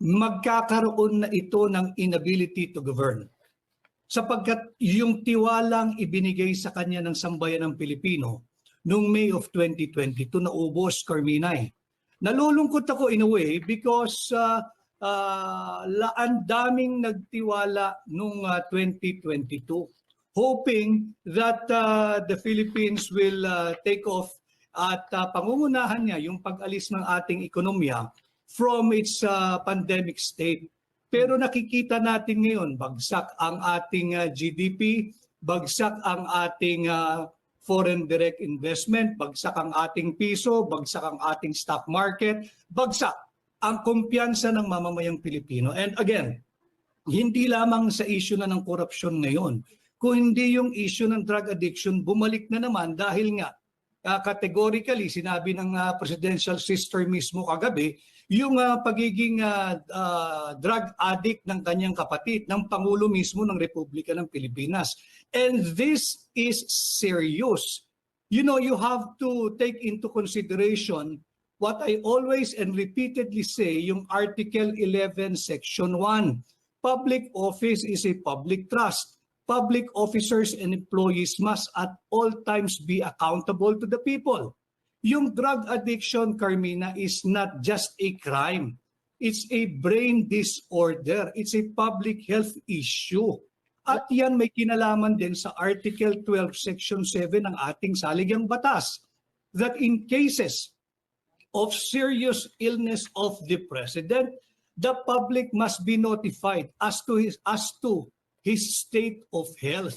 magkakaroon na ito ng inability to govern. Sapagkat yung tiwalang ibinigay sa kanya ng sambayan ng Pilipino noong May of 2022 naubos, Carmina. Nalulungkot ako in a way because ang daming nagtiwala noong 2022 hoping that the Philippines will take off at pangungunahan niya yung pag-alis ng ating ekonomiya from its pandemic state. Pero nakikita natin ngayon, bagsak ang ating GDP, bagsak ang ating foreign direct investment, bagsak ang ating piso, bagsak ang ating stock market, bagsak ang kumpiyansa ng mamamayang Pilipino. And again, hindi lamang sa issue na ng korupsyon ngayon, kung hindi yung issue ng drug addiction, bumalik na naman dahil nga categorically, sinabi ng presidential sister mismo kagabi, yung pagiging drug addict ng kanyang kapatid, ng Pangulo mismo ng Republika ng Pilipinas. And this is serious. You know, you have to take into consideration what I always and repeatedly say, yung Article 11, Section 1. Public office is a public trust. Public officers and employees must at all times be accountable to the people. Yung drug addiction, Carmina, is not just a crime. It's a brain disorder. It's a public health issue. At yan may kinalaman din sa Article 12, Section 7 ng ating saligang batas that in cases of serious illness of the President, the public must be notified as to his state of health.